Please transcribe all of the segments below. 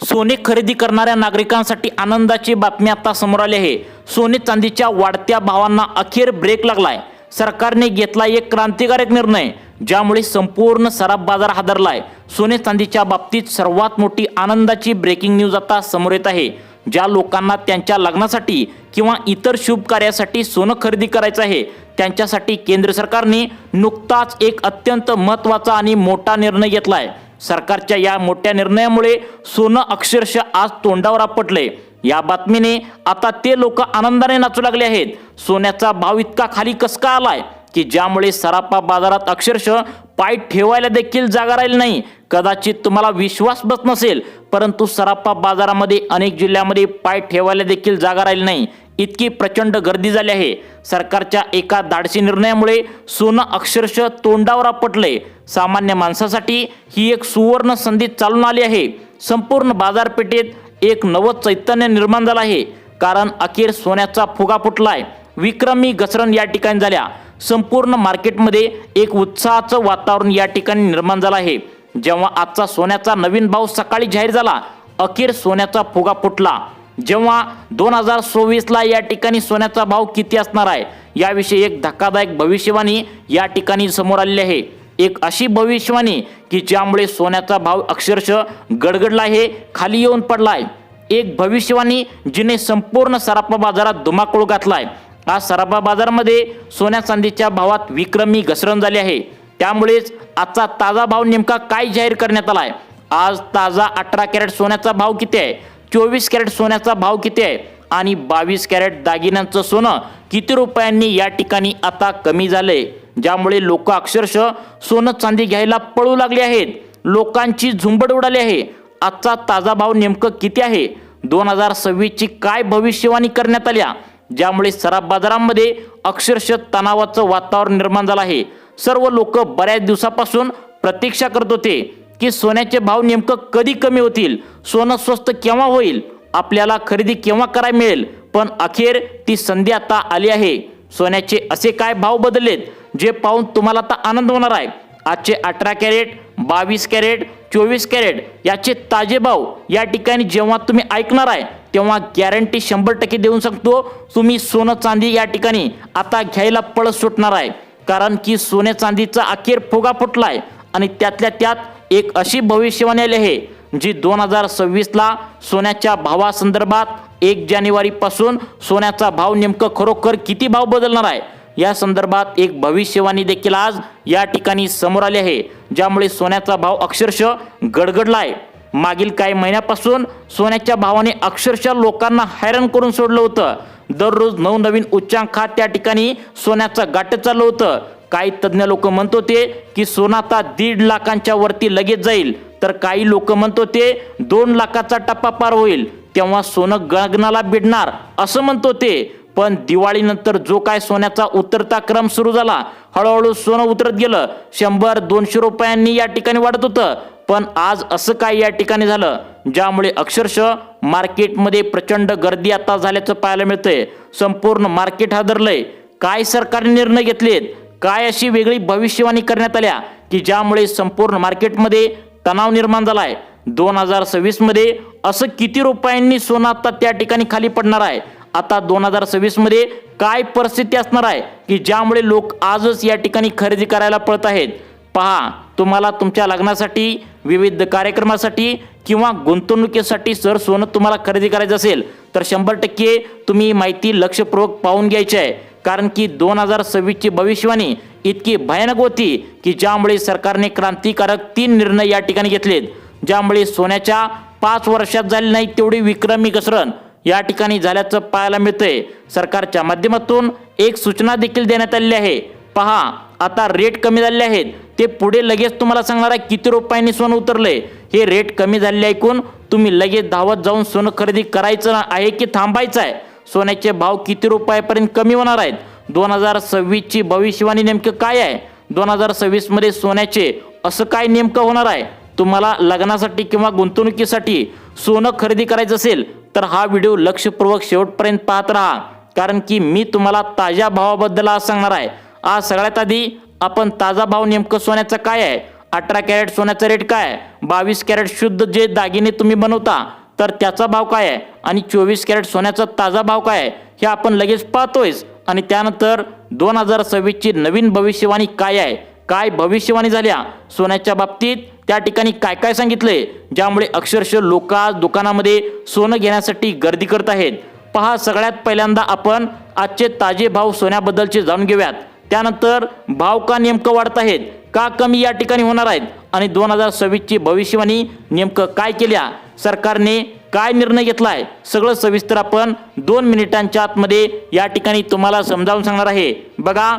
सोने खरेदी करणाऱ्या नागरिकांसाठी आनंदाची बातमी आता समोर आली आहे। सोने चांदीच्या वाढत्या भावांना अखेर ब्रेक लागलाय। सरकारने घेतला एक क्रांतिकारक निर्णय, ज्यामुळे संपूर्ण सराफ बाजार हादरलाय। सोने चांदीच्या बाबतीत सर्वात मोठी आनंदाची ब्रेकिंग न्यूज आता समोर येत आहे। ज्या लोकांना त्यांच्या लग्नासाठी किंवा इतर शुभ कार्यासाठी सोनं खरेदी करायचं आहे, त्यांच्यासाठी केंद्र सरकारने नुकताच एक अत्यंत महत्त्वाचा आणि मोठा निर्णय घेतलाय। सरकारच्या या मोठ्या निर्णयामुळे सोनं अक्षरशः आज तोंडावर आपटले। या बातमीने आता ते लोक आनंदाने नाचू लागले आहेत। सोन्याचा भाव इतका खाली कस का आलाय की ज्यामुळे सराफा बाजारात अक्षरशः पाय ठेवायला देखील जागा राहिली नाही। कदाचित तुम्हाला विश्वास बसत नसेल, परंतु सराफा बाजारामध्ये अनेक जिल्ह्यामध्ये पाय ठेवायला देखील जागा राहिली नाही। इतकी प्रचंड गर्दी झाली आहे। सरकारच्या एका धाडसी निर्णयामुळे सोनं अक्षरशः तोंडावर आपटले। सामान्य माणसासाठी ही एक सुवर्ण संधी चालून आली आहे। संपूर्ण बाजारपेठेत एक नवं चैतन्य निर्माण झालं आहे, कारण अखेर सोन्याचा फुगा फुटलाय। विक्रमी घसरण या ठिकाणी झाल्या। संपूर्ण मार्केटमध्ये एक उत्साहाचं वातावरण या ठिकाणी निर्माण झालं आहे। जेव्हा आजचा सोन्याचा नवीन भाव सकाळी जाहीर झाला, अखेर सोन्याचा फुगा फुटला। जेव्हा 2024 ला या ठिकाणी सोन्याचा भाव किती असणार आहे याविषयी एक धक्कादायक भविष्यवाणी या ठिकाणी समोर आलेली आहे। एक अशी भविष्यवाणी की ज्यामुळे सोन्याचा भाव अक्षरशः गडगडला आहे, खाली येऊन पडलाय। एक भविष्यवाणी जिने संपूर्ण सराफा बाजारात धुमाकूळ घातलाय। आज सराफा बाजारामध्ये सोन्या चांदीच्या भावात विक्रमी घसरण झाली आहे। त्यामुळेच आजचा ताजा भाव नेमका काय जाहीर करण्यात आलाय। आज ताजा 18 कॅरेट सोन्याचा भाव किती आहे, 24 कॅरेट सोन्याचा भाव किती आहे आणि 22 कॅरेट दागिन्यांचं सोनं किती रुपयांनी या ठिकाणी आता कमी झालंय, ज्यामुळे लोक अक्षरशः सोनं चांदी घ्यायला पळू लागले आहेत। लोकांची झुंबड उडाली आहे। आजचा ताजा भाव नेमकं किती आहे, 2026 ची काय भविष्यवाणी करण्यात आल्या, ज्यामुळे सराफ बाजारामध्ये अक्षरशः तणावाचं वातावरण निर्माण झालं आहे। सर्व लोक बऱ्याच दिवसापासून प्रतीक्षा करत होते की सोन्याचे भाव नेमकं कधी कमी होतील, सोनं स्वस्त केव्हा होईल, आपल्याला खरेदी केव्हा करायला मिळेल। पण अखेर ती संधी आता आली आहे। सोन्याचे असे काय भाव बदललेत जे पाहून तुम्हाला आता आनंद होणार आहे। आजचे 18 कॅरेट, 22 कॅरेट, 24 कॅरेट याचे ताजे भाव या ठिकाणी जेव्हा तुम्ही ऐकणार आहे, तेव्हा गॅरंटी 100% देऊन सांगतो, तुम्ही सोनं चांदी या ठिकाणी आता घ्यायला पळत सुटणार आहे। कारण की सोने चांदीचा अखेर फुगा फुटलाय आणि त्यातल्या त्यात एक अशी भविष्यवाणी आली आहे जी 2026 ला सोन्याच्या भावासंदर्भात 1 जानेवारी पासून सोन्याचा भाव नेमकं खरोखर किती भाव बदलणार आहे या संदर्भात एक भविष्यवाणी देखील आज या ठिकाणी समोर आली आहे, ज्यामुळे सोन्याचा भाव अक्षरशः गडगडला आहे। मागील काही महिन्यापासून सोन्याच्या भावाने अक्षरशः लोकांना हैराण करून सोडलं होतं। दररोज नवनवीन उच्चांकात त्या ठिकाणी सोन्याचं गाठ चाललं होतं। काही तज्ञ लोक म्हणत होते की सोनं आता 1.5 लाखांच्या वरती लगेच जाईल, तर काही लोक म्हणत होते 2 लाखाचा टप्पा पार होईल तेव्हा सोनं गगनाला भिडणार असं म्हणत होते। पण दिवाळीनंतर जो काय सोन्याचा उतरता क्रम सुरू झाला, हळूहळू सोनं उतरत गेलं। 100-200 रुपयांनी या ठिकाणी वाढत होतं। पण आज असं काय या ठिकाणी झालं, ज्यामुळे अक्षरशः मार्केटमध्ये प्रचंड गर्दी आता झाल्याचं पाहायला मिळतंय। संपूर्ण मार्केट हादरलंय। काय सरकारने निर्णय घेतलेत, काय अशी वेगळी भविष्यवाणी करण्यात आल्या की ज्यामुळे संपूर्ण मार्केटमध्ये तणाव निर्माण झालाय। 2026 मध्ये असं किती रुपयांनी सोनं आता त्या ठिकाणी खाली पडणार आहे। आता 2026 मध्ये काय परिस्थिती असणार आहे की ज्यामुळे लोक आजच या ठिकाणी खरेदी करायला पळत आहेत। पहा, तुम्हाला तुमच्या लग्नासाठी, विविध कार्यक्रमासाठी किंवा गुंतवणुकीसाठी जर सोनं तुम्हाला खरेदी करायचं असेल तर 100% तुम्ही माहिती लक्षपूर्वक पाहून घ्यायची आहे। कारण की 2026 ची भविष्यवाणी इतकी भयानक होती की ज्यामुळे सरकारने क्रांतिकारक 3 निर्णय या ठिकाणी घेतलेत, ज्यामुळे सोन्याच्या 5 वर्षात झाली नाही तेवढी विक्रमी घसरण या ठिकाणी झाल्याचं पाहायला मिळतंय। सरकारच्या माध्यमातून एक सूचना देखील देण्यात आलेली आहे। पहा, आता रेट कमी झालेले आहेत, ते पुढे लगेच तुम्हाला सांगणार आहे किती रुपयांनी सोनं उतरलंय। हे रेट कमी झालेले ऐकून तुम्ही लगेच धावत जाऊन सोनं खरेदी करायचं आहे की थांबायचं आहे। सोन्याचे भाव किती रुपयापर्यंत कमी होणार आहेत, 2026 ची भविष्यवाणी नेमकं काय आहे, 2026 मध्ये सोन्याचे असं काय नेमकं होणार आहे। तुम्हाला लग्नासाठी किंवा गुंतवणुकीसाठी सोनं खरेदी करायचं असेल तर हा व्हिडिओ लक्षपूर्वक शेवटपर्यंत पाहत राहा, कारण की मी तुम्हाला ताज्या भावाबद्दल आज सांगणार आहे। आज सगळ्यात आधी आपण ताजा भाव नेमकं सोन्याचा काय आहे 18 कॅरेट सोन्याचा रेट काय आहे, 22 कॅरेट शुद्ध जे दागिने तुम्ही बनवता तर त्याचा भाव काय आहे आणि 24 कॅरेट सोन्याचा ताजा भाव काय आहे हे आपण लगेच पाहतोयच. आणि त्यानंतर 2026ची नवीन भविष्यवाणी काय आहे, काय भविष्यवाणी झाल्या सोन्याच्या बाबतीत, त्या ठिकाणी काय काय सांगितलंय ज्यामुळे अक्षरशः लोक आज दुकानामध्ये सोनं घेण्यासाठी गर्दी करत आहेत. पहा, सगळ्यात पहिल्यांदा आपण आजचे ताजे भाव सोन्याबद्दलचे जाणून घेऊयात. त्यानंतर भाव का नेमकं वाढत आहेत, का कमी या ठिकाणी होणार आहेत आणि 2026ची भविष्यवाणी नेमकं काय केल्या, सरकारने काय निर्णय घेतलाय, सगळं सविस्तर आपण 2 मिनिटांच्या आतमध्ये या ठिकाणी तुम्हाला समजावून सांगणार आहे. बघा,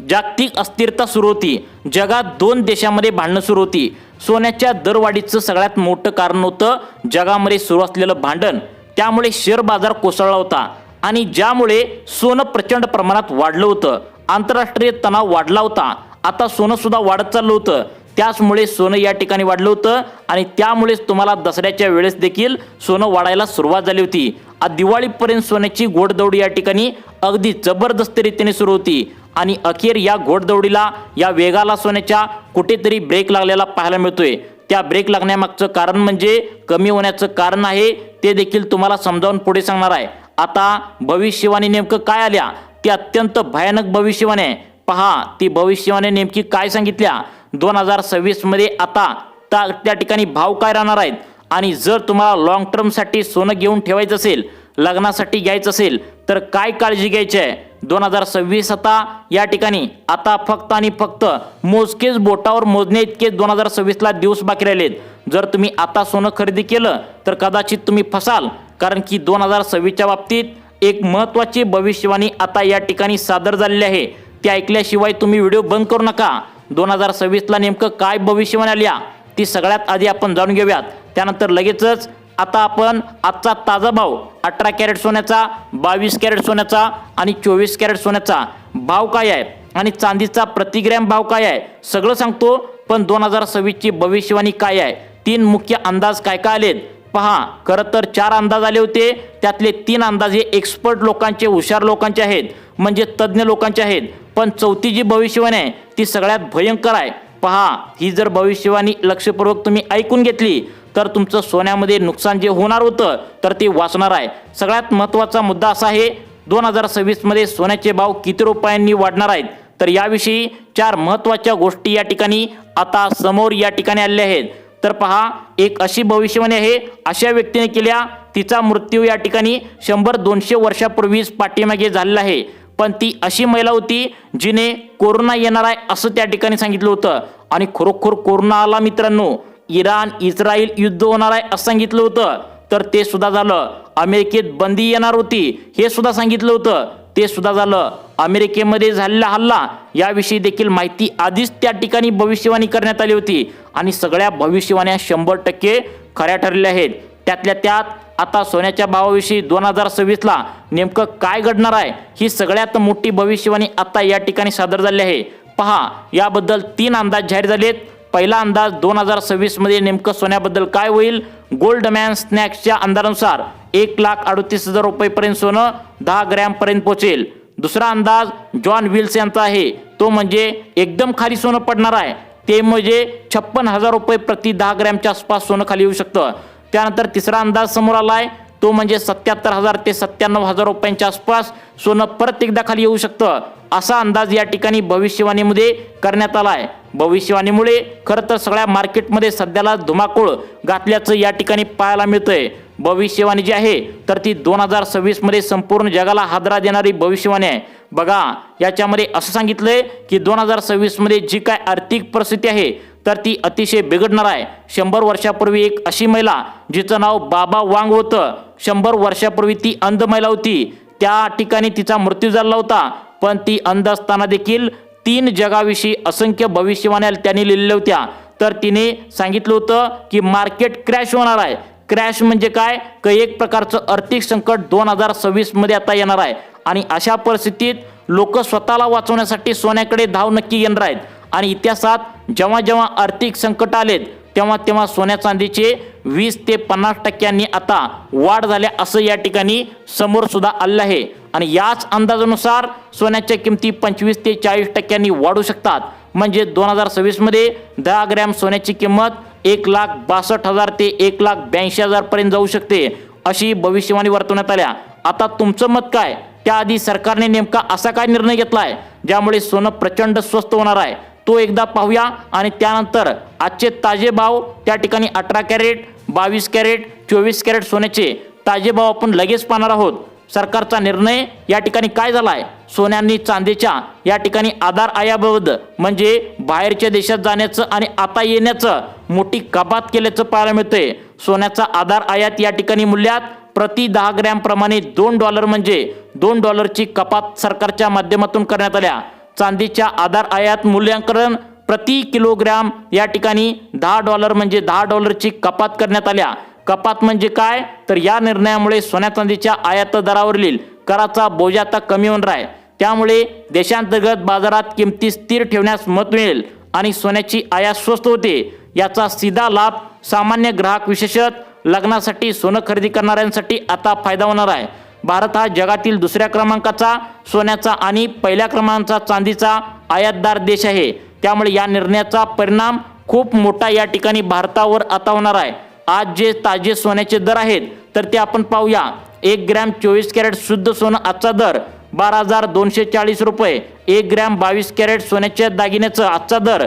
जागतिक अस्थिरता सुरू होती, जगात 2 देशांमध्ये भांडणं सुरू होती. सोन्याच्या दरवाढीचं सगळ्यात मोठं कारण होतं जगामध्ये सुरू असलेलं भांडण. त्यामुळे शेअर बाजार कोसळला होता आणि ज्यामुळे सोनं प्रचंड प्रमाणात वाढलं होतं. आंतरराष्ट्रीय तणाव वाढला होता. आता सोनं सुद्धा वाढत चाललं होतं. त्याचमुळे सोनं या ठिकाणी वाढलं होतं आणि त्यामुळेच तुम्हाला दसऱ्याच्या वेळेस देखील सोनं वाढायला सुरुवात झाली होती. दिवाळीपर्यंत सोन्याची घोडदौडी या ठिकाणी अगदी जबरदस्त रीतीने सुरू होती आणि अखेर या घोडदौडीला, या वेगाला सोन्याच्या कुठेतरी ब्रेक लागलेला पाहायला मिळतोय. त्या ब्रेक लागण्यामागचं कारण म्हणजे कमी होण्याचं कारण आहे, ते देखील तुम्हाला समजावून पुढे सांगणार आहे. आता भविष्यवाणी नेमकं काय आल्या, ती अत्यंत भयानक भविष्यवाणी आहे. पहा, ती भविष्यवाणी नेमकी काय सांगितल्या 2026 मध्ये आता त्या ठिकाणी भाव काय राहणार आहेत आणि जर तुम्हाला लॉंग टर्मसाठी सोनं घेऊन ठेवायचं असेल, लग्नासाठी घ्यायचं असेल तर काय काळजी घ्यायची आहे. 2026 आता या ठिकाणी आता फक्त आणि फक्त मोजकेच बोटावर मोजणे इतके 2026ला दिवस बाकी राहिलेत. जर तुम्ही आता सोनं खरेदी केलं तर कदाचित तुम्ही फसाल, कारण की 2026च्या बाबतीत एक महत्त्वाची भविष्यवाणी आता या ठिकाणी सादर झालेली आहे. ती ऐकल्याशिवाय तुम्ही व्हिडिओ बंद करू नका. 2026ला नेमकं काय भविष्यवाणी आल्या ती सगळ्यात आधी आपण जाणून घेऊयात. त्यानंतर लगेचच आता आपण आजचा ताजा भाव 18 कॅरेट सोन्याचा, 22 कॅरेट सोन्याचा आणि 24 कॅरेट सोन्याचा भाव काय आहे आणि चांदीचा प्रति ग्रॅम भाव काय आहे सगळं सांगतो. पण 2026ची भविष्यवाणी काय आहे, 3 मुख्य अंदाज काय काय आलेत पहा. खरं तर 4 अंदाज आले होते, त्यातले 3 अंदाज हे एक्सपर्ट लोकांचे, हुशार लोकांचे आहेत, म्हणजे तज्ज्ञ लोकांचे आहेत. पण चौथी जी भविष्यवाणी आहे ती सगळ्यात भयंकर आहे. पहा, ही जर भविष्यवाणी लक्षपूर्वक तुम्ही ऐकून घेतली तर तुमचं सोन्यामध्ये नुकसान जे होणार होतं तर ते वाचणार आहे. सगळ्यात महत्त्वाचा मुद्दा असा आहे 2026 मध्ये सोन्याचे भाव किती रुपयांनी वाढणार आहेत, तर याविषयी 4 महत्त्वाच्या गोष्टी या ठिकाणी आता समोर या ठिकाणी आलेल्या आहेत. तर पहा, एक अशी भविष्यवाणी आहे, अशा व्यक्तीने केल्या, तिचा मृत्यू या ठिकाणी 100-200 वर्षापूर्वीच पाठीमागे झालेला आहे. पण ती अशी महिला होती जिने कोरोना येणार आहे असं त्या ठिकाणी सांगितलं होतं आणि खरोखर कोरोना आला मित्रांनो. इराण इस्रायल युद्ध होणार आहे असं सांगितलं होतं तर ते सुद्धा झालं. अमेरिकेत बंदी येणार होती हे सुद्धा सांगितलं होतं, ते सुद्धा झालं. अमेरिकेमध्ये झालेला हल्ला याविषयी देखील माहिती आधीच त्या ठिकाणी भविष्यवाणी करण्यात आली होती आणि सगळ्या भविष्यवाण्या 100% खऱ्या ठरलेल्या आहेत. त्यातल्या त्यात आता सोन्याच्या भावाविषयी 2026ला नेमकं काय घडणार आहे ही सगळ्यात मोठी भविष्यवाणी आता या ठिकाणी सादर झाली आहे. पहा, याबद्दल 3 अंदाज जाहीर झालेत. पहिला अंदाज 2026 मध्ये नेमकं सोन्याबद्दल काय होईल. गोल्डमॅन स्नॅक्सच्या अंदाजानुसार 1,38,000 रुपयेपर्यंत सोनं 10 ग्रॅमपर्यंत पोहोचेल. दुसरा अंदाज जॉन विल्स यांचा आहे, तो म्हणजे एकदम खाली सोनं पडणार आहे, ते म्हणजे 56,000 रुपये प्रति 10 ग्रॅमच्या आसपास सोनं खाली येऊ शकतं. त्यानंतर तिसरा अंदाज समोर आलाय, तो म्हणजे 77,000 ते 97,000 रुपयांच्या आसपास सोनं परत एकदा खाली येऊ शकतं. असा अंदाज या ठिकाणी भविष्यवाणीमध्ये करण्यात आला आहे. भविष्यवाणीमुळे खरं तर सगळ्या मार्केटमध्ये सध्याला धुमाकूळ घातल्याचं या ठिकाणी पाहायला मिळतंय. भविष्यवाणी जी आहे तर ती 2026 मध्ये संपूर्ण जगाला हादरा देणारी भविष्यवाणी आहे. बघा, याच्यामध्ये असं सांगितलंय की 2026 मध्ये जी काय आर्थिक परिस्थिती आहे तर ती अतिशय बिघडणार आहे. 100 वर्षापूर्वी एक अशी महिला जिचं नाव बाबा वांग होतं, 100 वर्षापूर्वी ती अंध महिला होती. त्या ठिकाणी तिचा मृत्यू झाला होता, पण ती अंध असताना देखील 3 जगाविषयी असंख्य भविष्यवाण्या त्यांनी लिहिलेल्या होत्या. तर तिने सांगितलं होतं की मार्केट क्रॅश होणार आहे. क्रॅश म्हणजे काय, एक प्रकारचं आर्थिक संकट 2026 मध्ये आता येणार आहे आणि अशा परिस्थितीत लोक स्वतःला वाचवण्यासाठी सोन्याकडे धाव नक्की येणार आहेत. आणि इतिहासात जेव्हा जेव्हा आर्थिक संकट आलेत तेव्हा तेव्हा सोन्या चांदीचे 20 ते 50% आता वाढ झाल्या असं या ठिकाणी समोर सुद्धा आलं आहे. आणि याच अंदाजानुसार सोन्याच्या किमती 25 ते 40% वाढू शकतात. म्हणजे 2026 मध्ये 10 ग्रॅम सोन्याची किंमत 1,62,000 ते 1,82,000 पर्यंत जाऊ शकते, अशी भविष्यवाणी वर्तवण्यात आल्या. आता तुमचं मत काय? त्याआधी सरकारने नेमका असा काय निर्णय घेतलाय ज्यामुळे सोनं प्रचंड स्वस्त होणार आहे, तो एकदा पाहूया. आणि त्यानंतर आजचे ताजे भाव, त्या ठिकाणी 18 कॅरेट, 22 कॅरेट, 24 कॅरेट सोन्याचे ताजे भाव आपण लगेच पाहणार आहोत. सरकारचा निर्णय या ठिकाणी काय झालाय, सोन्या आणि चांदीच्या या ठिकाणी आधार आयाबाबत म्हणजे बाहेरच्या देशात जाण्याचं आणि आता येण्याचं मोठी कपात केल्याचं पाहायला मिळतंय. सोन्याचा आधार आयात या ठिकाणी मूल्यात प्रति 10 ग्रॅम प्रमाणे $2 म्हणजे $2ची कपात सरकारच्या माध्यमातून करण्यात आल्या. चांदीच्या आधार आयात मूल्यांकन प्रति किलोग्रॅम या ठिकाणी $10 म्हणजे $10ची कपात करण्यात आल्या. कपात म्हणजे काय, तर या निर्णयामुळे सोन्या चांदीच्या आयात दरावरील कराचा बोजा आता कमी होणार आहे. त्यामुळे देशांतर्गत बाजारात किमती स्थिर ठेवण्यास मदत मिळेल आणि सोन्याची आयात स्वस्त होते. याचा सीधा लाभ सामान्य ग्राहक, विशेषतः लग्नासाठी सोनं खरेदी करणाऱ्यांसाठी आता फायदा होणार आहे. भारत हा जगातील दुसऱ्या क्रमांकाचा सोन्याचा आणि पहिल्या क्रमांकाचा चांदीचा आयातदार देश आहे. त्यामुळे या निर्णयाचा परिणाम खूप मोठा या ठिकाणी भारतावर आता होणार आहे. आज जे ताजे सोन्याचे दर आहेत तर ते आपण पाहूया. 1 ग्रॅम 24 कॅरेट शुद्ध सोनं आजचा दर 12,240 रुपये. 1 ग्रॅम 22 कॅरेट सोन्याच्या दागिन्याचा आजचा दर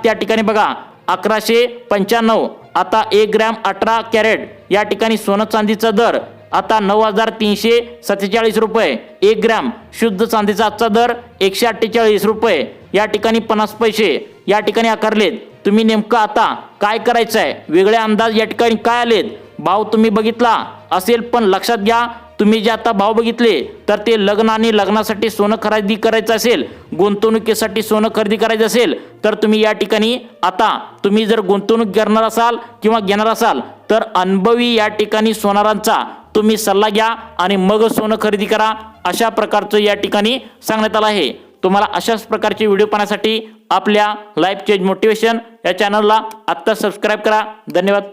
त्या ठिकाणी बघा 1,195. आता 1 ग्रॅम 18 कॅरेट या ठिकाणी सोनं चांदीचा दर आता 9,347 रुपये. 1 ग्रॅम शुद्ध चांदीचा आजचा दर 148 रुपये या ठिकाणी 50 पैसे या ठिकाणी आकारलेत. तुम्ही नेमकं आता काय करायचं आहे? वेगळे अंदाज या ठिकाणी काय आलेत? भाव तुम्ही बघितला असेल, पण लक्षात घ्या, तुम्ही जे आता भाव बघितले तर ते लग्न आणि लग्नासाठी सोनं खरेदी करायचं असेल, गुंतवणुकीसाठी सोनं खरेदी करायचं असेल तर तुम्ही या ठिकाणी आता तुम्ही जर गुंतवणूक करणार असाल किंवा घेणार असाल तर अनुभवी या ठिकाणी सोनारांचा तुम्ही सल्ला घ्या आणि मग सोनं खरेदी करा, अशा प्रकारचं या ठिकाणी सांगण्यात आलं आहे. तुम्हाला अशाच प्रकारचे व्हिडिओ पाहण्यासाठी आपल्या लाईफ चेंज मोटिवेशन या चॅनलला आत्ता सबस्क्राईब करा. धन्यवाद.